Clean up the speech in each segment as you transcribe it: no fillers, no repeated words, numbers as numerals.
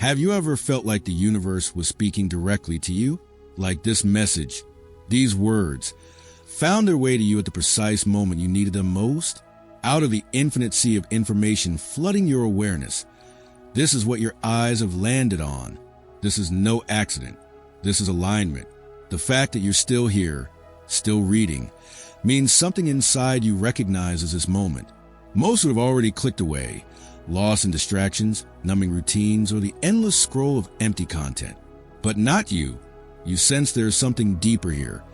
Have you ever felt like the universe was speaking directly to you? Like this message, these words, found their way to you at the precise moment you needed them most? Out of the infinite sea of information flooding your awareness, this is what your eyes have landed on. This is no accident. This is alignment. The fact that you're still here, still reading, means something inside you recognizes this moment. Most would have already clicked away, lost in distractions, numbing routines, or the endless scroll of empty content. But not you. You sense there's something deeper here,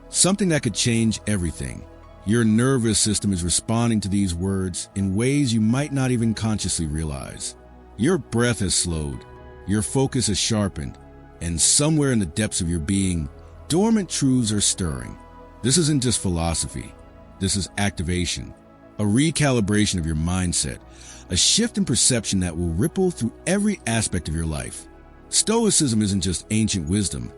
something that could change everything. Your nervous system is responding to these words in ways you might not even consciously realize. Your breath has slowed, your focus has sharpened, and somewhere in the depths of your being, dormant truths are stirring. This isn't just philosophy. This is activation, a recalibration of your mindset, a shift in perception that will ripple through every aspect of your life. Stoicism isn't just ancient wisdom.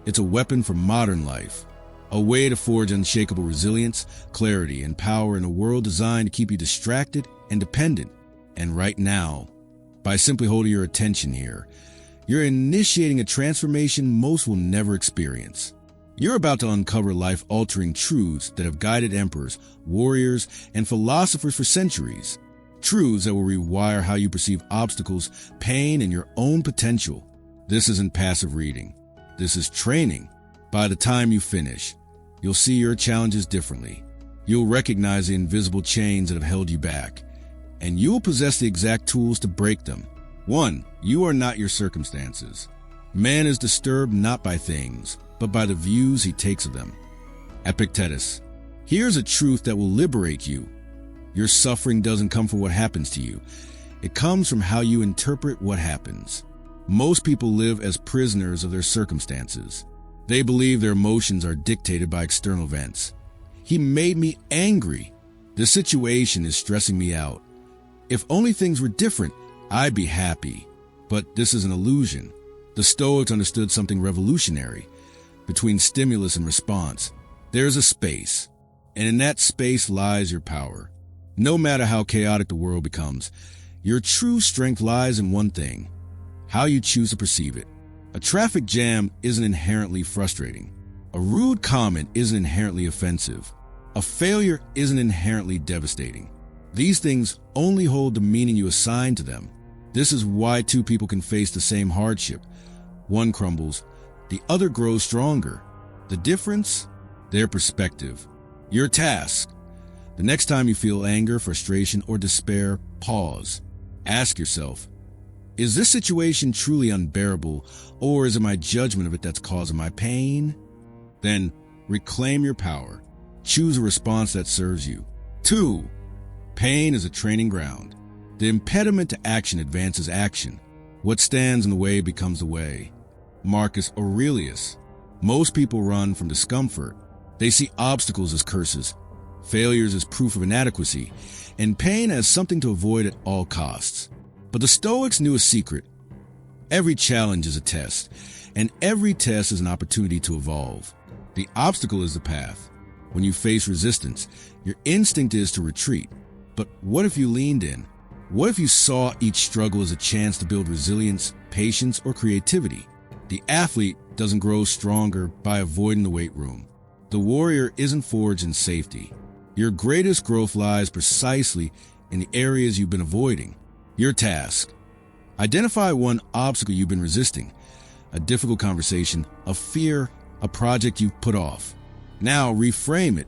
It's a weapon for modern life, a way to forge unshakable resilience, clarity, and power in a world designed to keep you distracted and dependent. And right now, by simply holding your attention here, you're initiating a transformation most will never experience. You're about to uncover life-altering truths that have guided emperors, warriors, and philosophers for centuries. Truths that will rewire how you perceive obstacles, pain, and your own potential. This isn't passive reading. This is training. By the time you finish, you'll see your challenges differently. You'll recognize the invisible chains that have held you back, and you'll possess the exact tools to break them. 1. You are not your circumstances. Man is disturbed not by things, but by the views he takes of them. Epictetus. Here's a truth that will liberate you. Your suffering doesn't come from what happens to you. It comes from how you interpret what happens. Most people live as prisoners of their circumstances. They believe their emotions are dictated by external events. He made me angry. This situation is stressing me out. If only things were different, I'd be happy. But this is an illusion. The Stoics understood something revolutionary. Between stimulus and response, there's a space. And in that space lies your power. No matter how chaotic the world becomes, your true strength lies in one thing: how you choose to perceive it. A traffic jam isn't inherently frustrating. A rude comment isn't inherently offensive. A failure isn't inherently devastating. These things only hold the meaning you assign to them. This is why two people can face the same hardship. One crumbles, the other grows stronger. The difference? Their perspective. Your task. The next time you feel anger, frustration, or despair, pause. Ask yourself, is this situation truly unbearable, or is it my judgment of it that's causing my pain? Then, reclaim your power. Choose a response that serves you. 2. Pain is a training ground. The impediment to action advances action. What stands in the way becomes the way. Marcus Aurelius. Most people run from discomfort. They see obstacles as curses, failures as proof of inadequacy, and pain as something to avoid at all costs. But the Stoics knew a secret. Every challenge is a test, and every test is an opportunity to evolve. The obstacle is the path. When you face resistance, your instinct is to retreat. But what if you leaned in? What if you saw each struggle as a chance to build resilience, patience, or creativity? The athlete doesn't grow stronger by avoiding the weight room. The warrior isn't forged in safety. Your greatest growth lies precisely in the areas you've been avoiding. Your task. Identify one obstacle you've been resisting, a difficult conversation, a fear, a project you've put off. Now reframe it.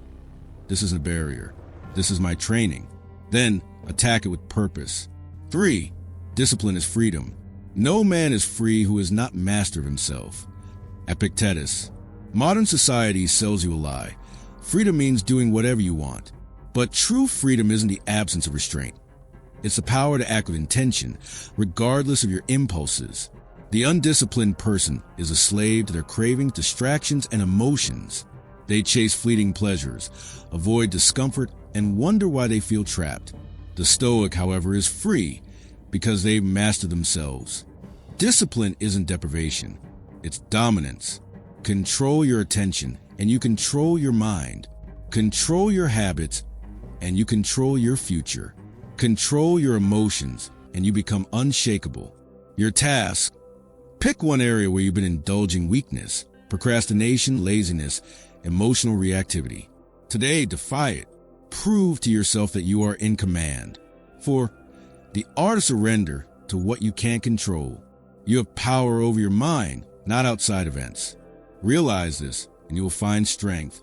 This isn't a barrier. This is my training. Then attack it with purpose. 3. Discipline is freedom. No man is free who is not master of himself. Epictetus. Modern society sells you a lie. Freedom means doing whatever you want. But true freedom isn't the absence of restraint. It's the power to act with intention, regardless of your impulses. The undisciplined person is a slave to their cravings, distractions, and emotions. They chase fleeting pleasures, avoid discomfort, and wonder why they feel trapped. The Stoic, however, is free because they've mastered themselves. Discipline isn't deprivation. It's dominance. Control your attention, and you control your mind. Control your habits, and you control your future. Control your emotions, and you become unshakable. Your task: pick one area where you've been indulging weakness, procrastination, laziness, emotional reactivity. Today, defy it. Prove to yourself that you are in command. 4. The art of surrender to what you can't control. You have power over your mind, not outside events. Realize this, and you will find strength.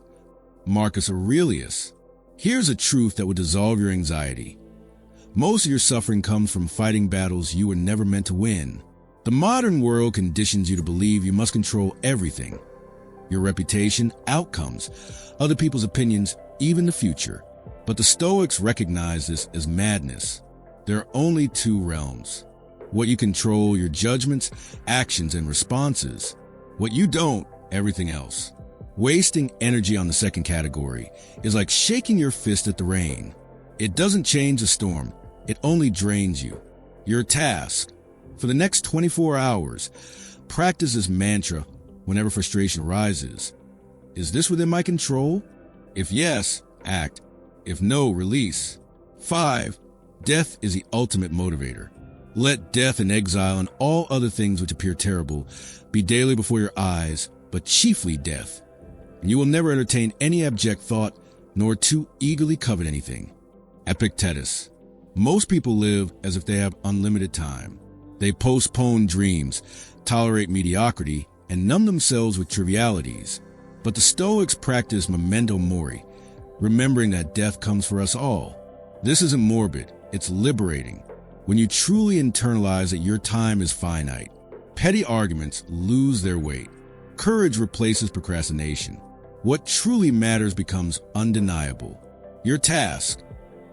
Marcus Aurelius. Here's a truth that will dissolve your anxiety. Most of your suffering comes from fighting battles you were never meant to win. The modern world conditions you to believe you must control everything. Your reputation, outcomes, other people's opinions, even the future. But the Stoics recognize this as madness. There are only two realms. What you control, your judgments, actions, and responses. What you don't, everything else. Wasting energy on the second category is like shaking your fist at the rain. It doesn't change the storm. It only drains you. Your task: for the next 24 hours, practice this mantra whenever frustration arises. Is this within my control? If yes, act. If no, release. 5. Death is the ultimate motivator. Let death and exile and all other things which appear terrible be daily before your eyes, but chiefly death. And you will never entertain any abject thought, nor too eagerly covet anything. Epictetus. Most people live as if they have unlimited time. They postpone dreams, tolerate mediocrity, and numb themselves with trivialities. But the Stoics practice memento mori, remembering that death comes for us all. This isn't morbid, it's liberating. When you truly internalize that your time is finite, petty arguments lose their weight. Courage replaces procrastination. What truly matters becomes undeniable. Your task: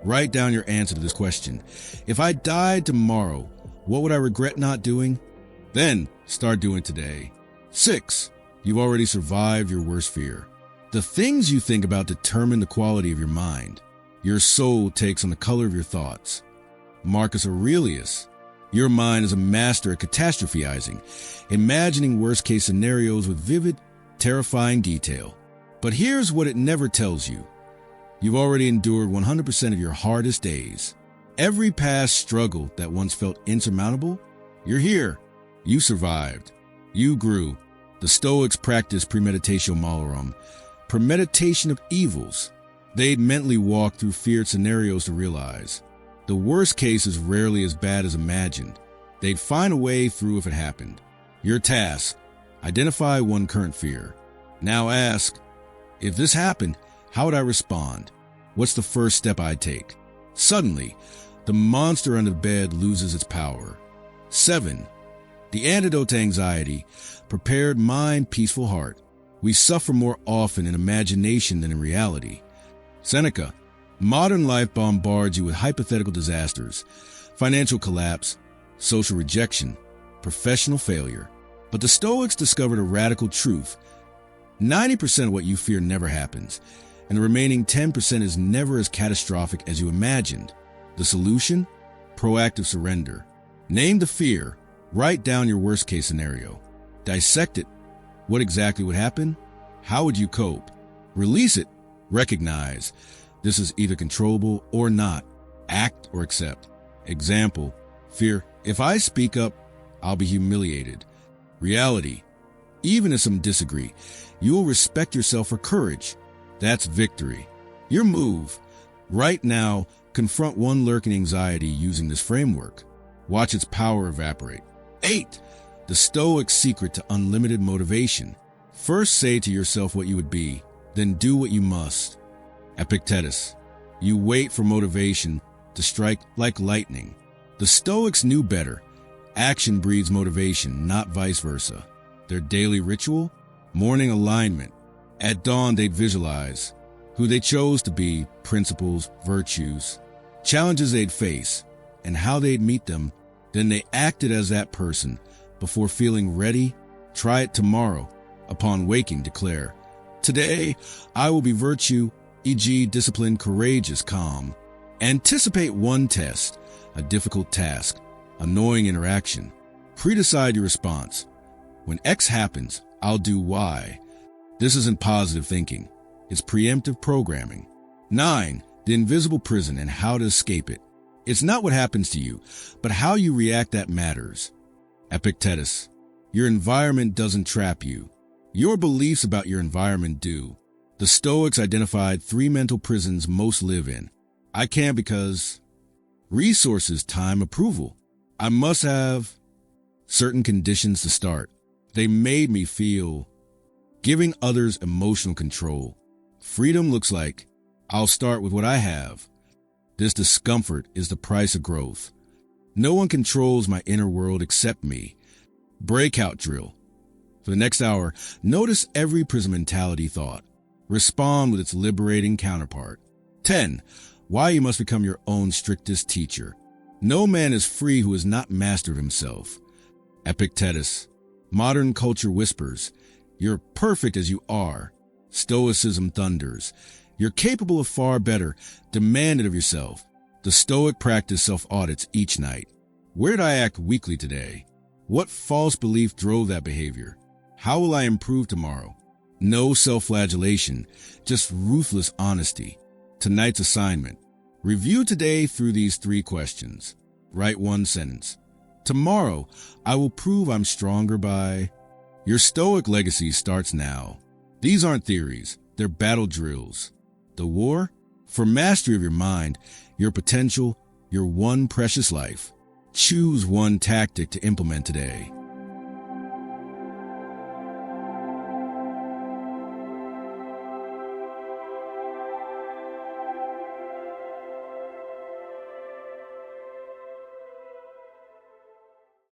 write down your answer to this question. If I died tomorrow, what would I regret not doing? Then start doing today. 6. You've already survived your worst fear. The things you think about determine the quality of your mind. Your soul takes on the color of your thoughts. Marcus Aurelius. Your mind is a master at catastrophizing, imagining worst-case scenarios with vivid, terrifying detail. But here's what it never tells you. You've already endured 100% of your hardest days. Every past struggle that once felt insurmountable, you're here. You survived. You grew. The Stoics practiced premeditatio malorum, premeditation of evils. They'd mentally walk through feared scenarios to realize the worst case is rarely as bad as imagined. They'd find a way through if it happened. Your task: identify one current fear. Now ask, if this happened, how would I respond? What's the first step I'd take? Suddenly, the monster under the bed loses its power. 7. The antidote to anxiety: prepared mind, peaceful heart. We suffer more often in imagination than in reality. Seneca. Modern life bombards you with hypothetical disasters, financial collapse, social rejection, professional failure. But the Stoics discovered a radical truth. 90% of what you fear never happens, and the remaining 10% is never as catastrophic as you imagined. The solution? Proactive surrender. Name the fear. Write down your worst-case scenario. Dissect it. What exactly would happen? How would you cope? Release it. Recognize this is either controllable or not. Act or accept. Example: fear: if I speak up, I'll be humiliated. Reality: even if some disagree, you will respect yourself for courage. That's victory. Your move: right now, confront one lurking anxiety using this framework. Watch its power evaporate. 8. The Stoic secret to unlimited motivation. First say to yourself what you would be, then do what you must. Epictetus. You wait for motivation to strike like lightning. The Stoics knew better. Action breeds motivation, not vice versa. Their daily ritual? Morning alignment. At dawn, they'd visualize who they chose to be, principles, virtues, challenges they'd face, and how they'd meet them. Then they acted as that person. Before feeling ready, try it tomorrow. Upon waking, declare, today I will be virtue, e.g. disciplined, courageous, calm. Anticipate one test, a difficult task, annoying interaction. Predecide your response. When X happens, I'll do Y. This isn't positive thinking. It's preemptive programming. 9. The invisible prison and how to escape it. It's not what happens to you, but how you react that matters. Epictetus. Your environment doesn't trap you. Your beliefs about your environment do. The Stoics identified 3 mental prisons most live in. I can't because resources, time, approval. I must have certain conditions to start. They made me feel giving others emotional control. Freedom looks like I'll start with what I have. This discomfort is the price of growth. No one controls my inner world except me. Breakout drill. For the next hour, notice every prison mentality thought. Respond with its liberating counterpart. 10. Why you must become your own strictest teacher. No man is free who has not mastered himself. Epictetus. Modern culture whispers, you're perfect as you are. Stoicism thunders, you're capable of far better. Demand it of yourself. The Stoic practice self-audits each night. Where did I act weakly today? What false belief drove that behavior? How will I improve tomorrow? No self-flagellation, just ruthless honesty. Tonight's assignment. Review today through these 3 questions. Write 1 sentence. Tomorrow, I will prove I'm stronger by... Your Stoic legacy starts now. These aren't theories, they're battle drills. The war? For mastery of your mind, your potential, your one precious life. Choose one tactic to implement today.